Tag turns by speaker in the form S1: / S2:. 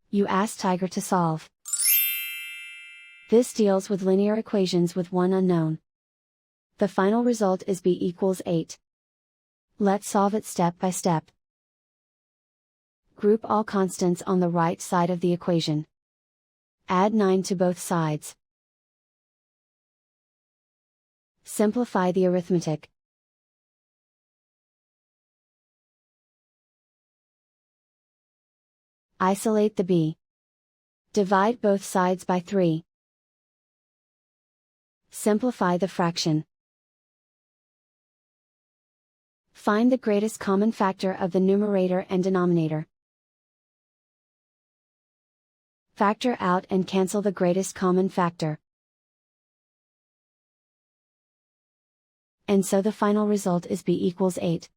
S1: You ask Tiger to solve. This deals with linear equations with one unknown. The final result is b equals 8. Let's solve it step by step. Group all constants on the right side of the equation. Add 9 to both sides. Simplify the arithmetic. Isolate the b. Divide both sides by 3. Simplify the fraction. Find the greatest common factor of the numerator and denominator. Factor out and cancel the greatest common factor. And so the final result is b equals 8.